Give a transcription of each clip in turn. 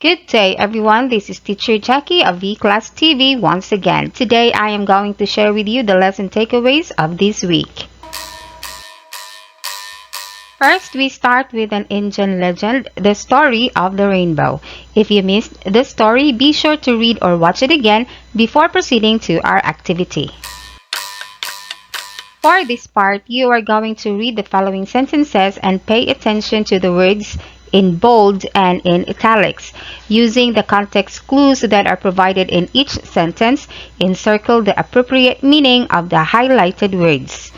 Good day, everyone. This is Teacher Jackie of V-Class TV once again. Today, I am going to share with you the lesson takeaways of this week. First, we start with an Indian legend, the story of the rainbow. If you missed the story, be sure to read or watch it again before proceeding to our activity. For this part, you are going to read the following sentences and pay attention to the words in bold and in italics. Using the context clues that are provided in each sentence, encircle the appropriate meaning of the highlighted words.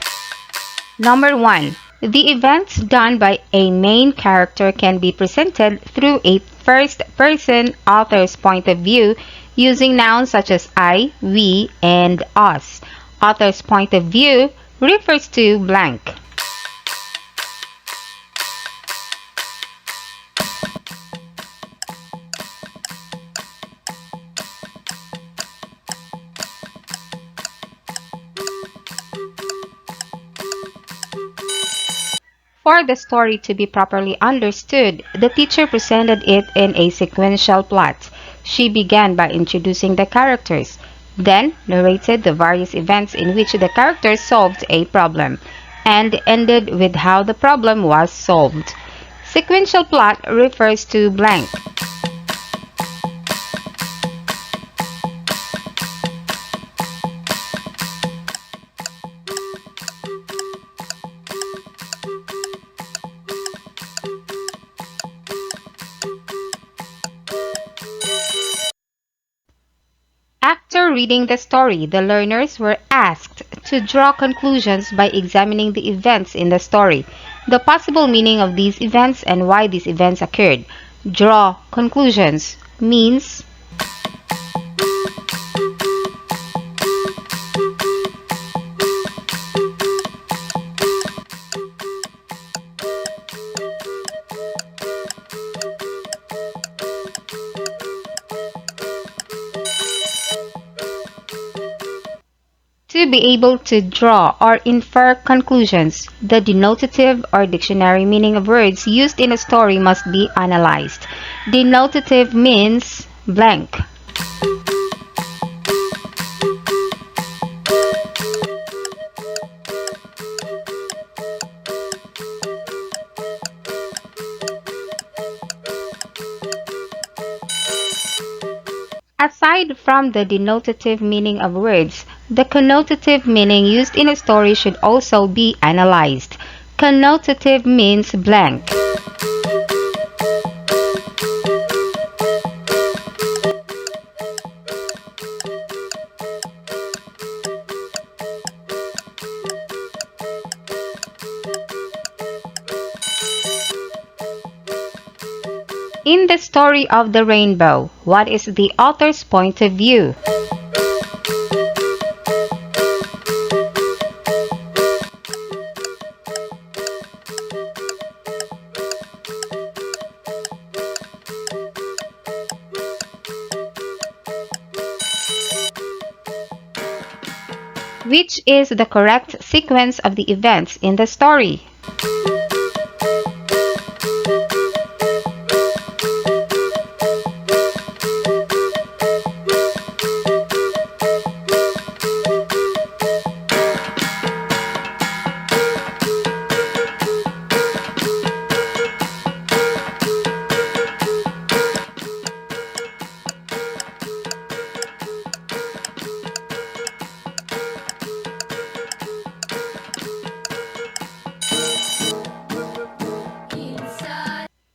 Number 1. The events done by a main character can be presented through a first-person author's point of view using nouns such as I, we, and us. Author's point of view refers to blank. For the story to be properly understood, the teacher presented it in a sequential plot. She began by introducing the characters, then narrated the various events in which the characters solved a problem, and ended with how the problem was solved. Sequential plot refers to blank. After reading the story, the learners were asked to draw conclusions by examining the events in the story, the possible meaning of these events, and why these events occurred. Draw conclusions means to be able to draw or infer conclusions. The denotative or dictionary meaning of words used in a story must be analyzed. Denotative means blank. Aside from the denotative meaning of words, the connotative meaning used in a story should also be analyzed. Connotative means blank. In the story of the rainbow, what is the author's point of view? Which is the correct sequence of the events in the story?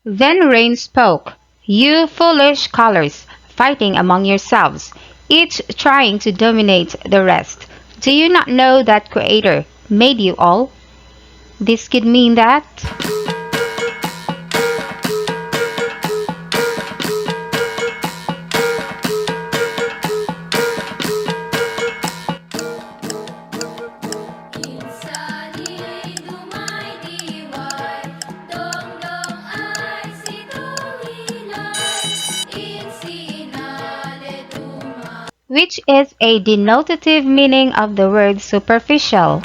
Then Rain spoke, "You foolish colors, fighting among yourselves, each trying to dominate the rest. Do you not know that Creator made you all?" This could mean that which is a denotative meaning of the word superficial.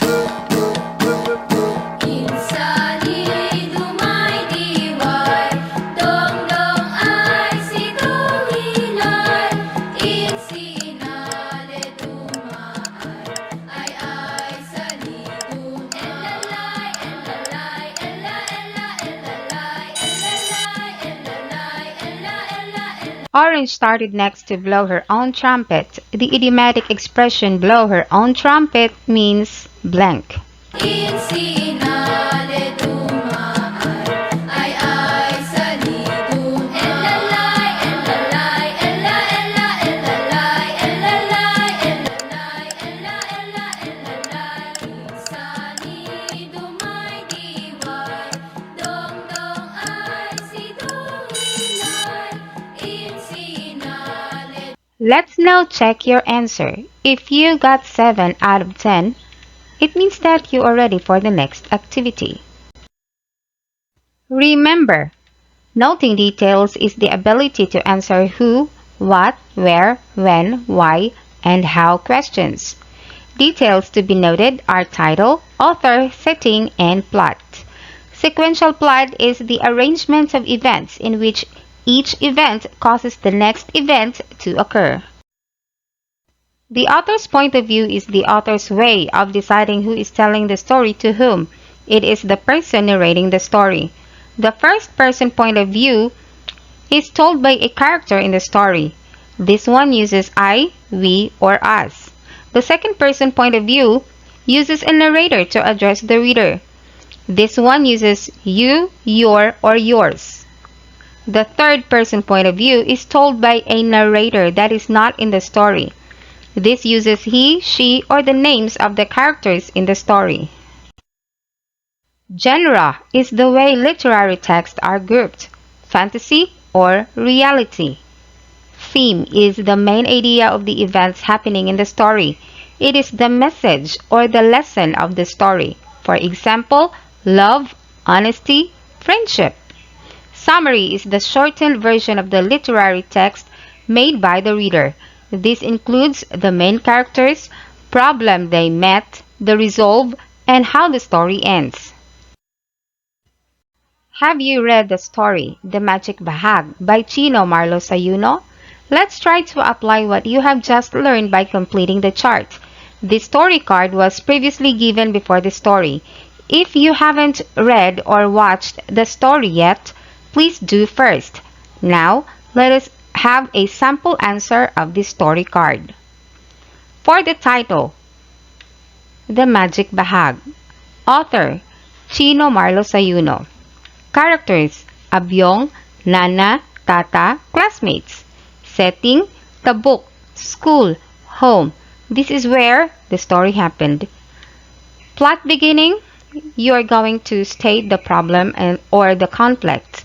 Orange started next to blow her own trumpet. The idiomatic expression blow her own trumpet means blank. Let's now check your answer. If you got 7 out of 10, it means that you are ready for the next activity. Remember, noting details is the ability to answer who, what, where, when, why, and how questions. Details to be noted are title, author, setting, and plot. Sequential plot is the arrangement of events in which each event causes the next event to occur. The author's point of view is the author's way of deciding who is telling the story to whom. It is the person narrating the story. The first person point of view is told by a character in the story. This one uses I, we, or us. The second person point of view uses a narrator to address the reader. This one uses you, your, or yours. The third person point of view is told by a narrator that is not in the story. This uses he, she, or the names of the characters in the story. Genre is the way literary texts are grouped, fantasy or reality. Theme is the main idea of the events happening in the story. It is the message or the lesson of the story. For example, love, honesty, friendship. Summary is the shortened version of the literary text made by the reader. This includes the main characters, problem they met, the resolve, and how the story ends. Have you read the story, The Magic Bahag by Chino Marlo Sayuno? Let's try to apply what you have just learned by completing the chart. The story card was previously given before the story. If you haven't read or watched the story yet, please do first. Now, let us have a sample answer of the story card. For the title, The Magic Bahag. Author, Chino Marlo Sayuno. Characters, Abyong, Nana, Tata, classmates. Setting, the book, school, home. This is where the story happened. Plot beginning, you are going to state the problem or the conflict.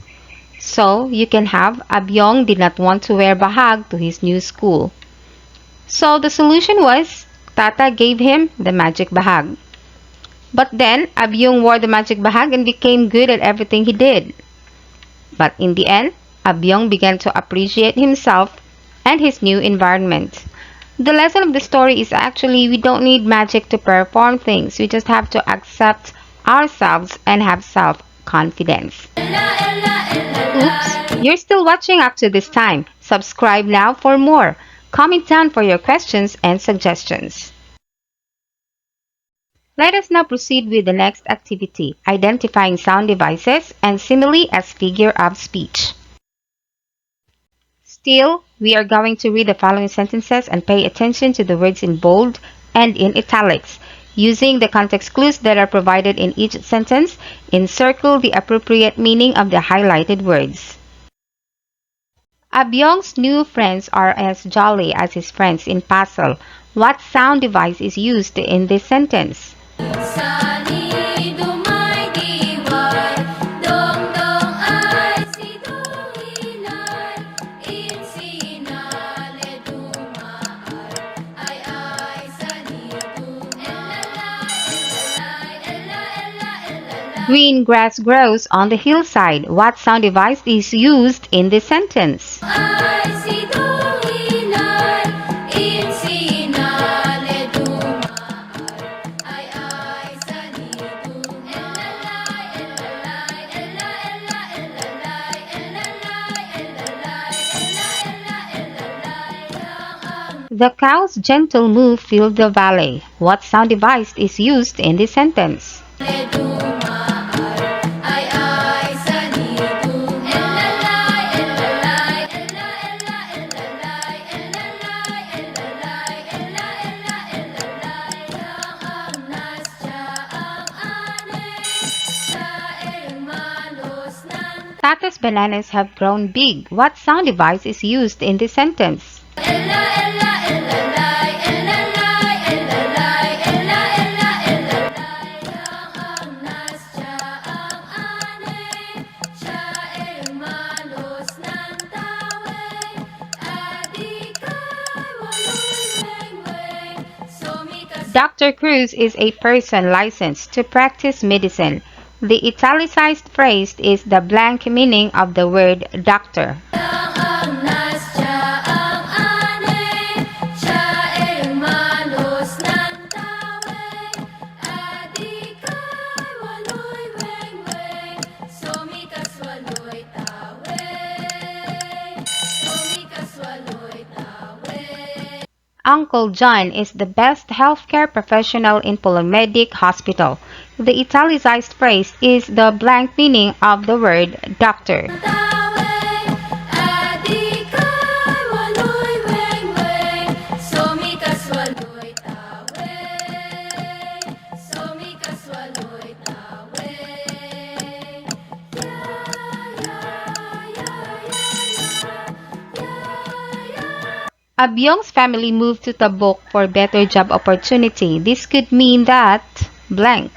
So, you can have Abyong did not want to wear bahag to his new school. So, the solution was Tata gave him the magic bahag. But then, Abyong wore the magic bahag and became good at everything he did. But in the end, Abyong began to appreciate himself and his new environment. The lesson of the story is actually we don't need magic to perform things. We just have to accept ourselves and have self-confidence. Oops, you're still watching up to this time. Subscribe now for more. Comment down for your questions and suggestions. Let us now proceed with the next activity, identifying sound devices and simile as figure of speech. Still, we are going to read the following sentences and pay attention to the words in bold and in italics. Using the context clues that are provided in each sentence, encircle the appropriate meaning of the highlighted words. Abyong's new friends are as jolly as his friends in Pasel. What sound device is used in this sentence? Green grass grows on the hillside. What sound device is used in this sentence? The cow's gentle move filled the valley. What sound device is used in this sentence? bananas have grown big. What sound device is used in this sentence? Dr. Cruz is a person licensed to practice medicine. The italicized phrase is the blank meaning of the word doctor. Uncle John is the best healthcare professional in Polomedic Hospital. The italicized phrase is the blank meaning of the word doctor. Abyong's family moved to Tabuk for better job opportunity. This could mean that blank.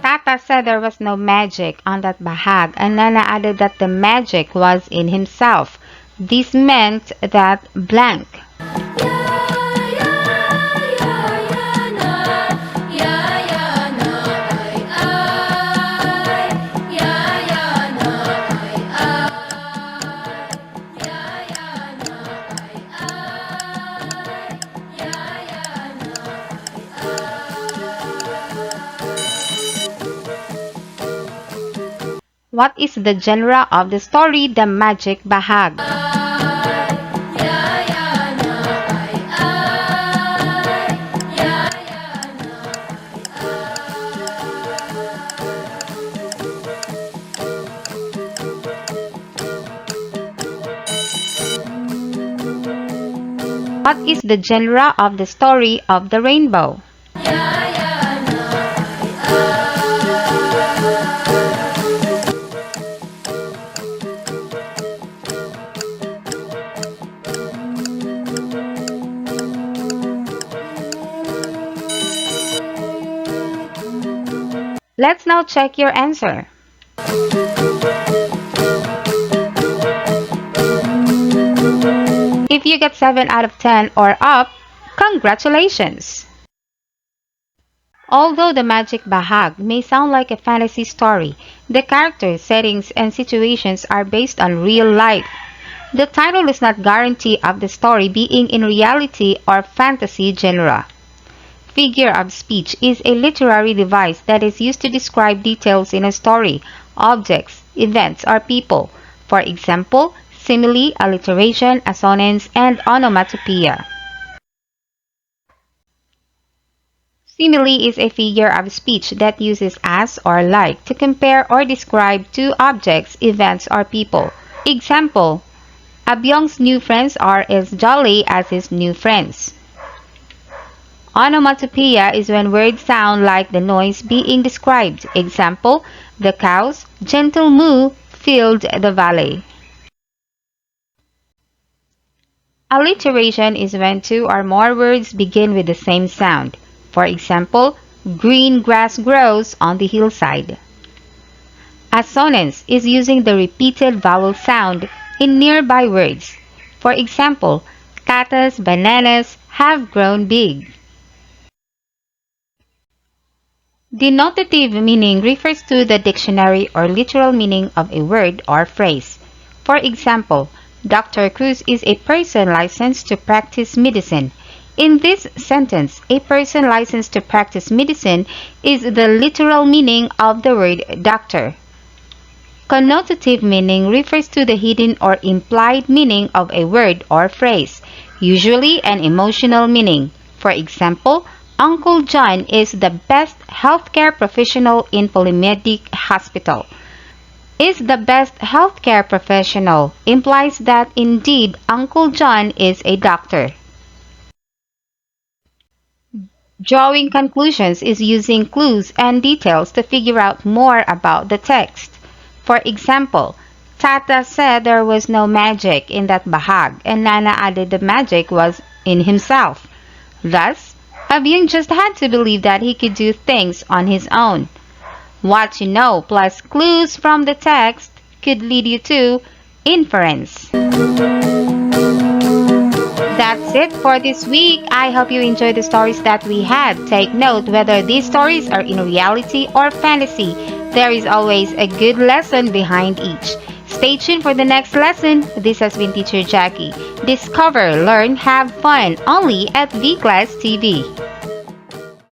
Tata said there was no magic on that bahag, and Nana added that the magic was in himself. This meant that blank. What is the genre of the story The Magic Bahag? What is the genre of the story of the rainbow? Let's now check your answer. If you get 7 out of 10 or up, congratulations! Although The Magic Bahag may sound like a fantasy story, the characters, settings, and situations are based on real life. The title does not guarantee of the story being in reality or fantasy genre. Figure of speech is a literary device that is used to describe details in a story, objects, events, or people. For example, simile, alliteration, assonance, and onomatopoeia. Simile is a figure of speech that uses as or like to compare or describe two objects, events, or people. Example, Abyong's new friends are as jolly as his new friends. Onomatopoeia is when words sound like the noise being described. Example, the cow's gentle moo filled the valley. Alliteration is when two or more words begin with the same sound. For example, green grass grows on the hillside. Assonance is using the repeated vowel sound in nearby words. For example, Tata's bananas have grown big. Denotative meaning refers to the dictionary or literal meaning of a word or phrase. For example, Dr. Cruz is a person licensed to practice medicine. In this sentence, a person licensed to practice medicine is the literal meaning of the word doctor. Connotative meaning refers to the hidden or implied meaning of a word or phrase, usually an emotional meaning. For example, Uncle John is the best healthcare professional in Polymedic Hospital. Is the best healthcare professional implies that indeed Uncle John is a doctor. Drawing conclusions is using clues and details to figure out more about the text. For example, Tata said there was no magic in that bahag, and Nana added the magic was in himself. Thus, Abyung just had to believe that he could do things on his own. What you know plus clues from the text could lead you to inference. That's it for this week. I hope you enjoyed the stories that we had. Take note whether these stories are in reality or fantasy. There is always a good lesson behind each. Stay tuned for the next lesson. This has been Teacher Jackie. Discover, learn, have fun only at V-Class TV.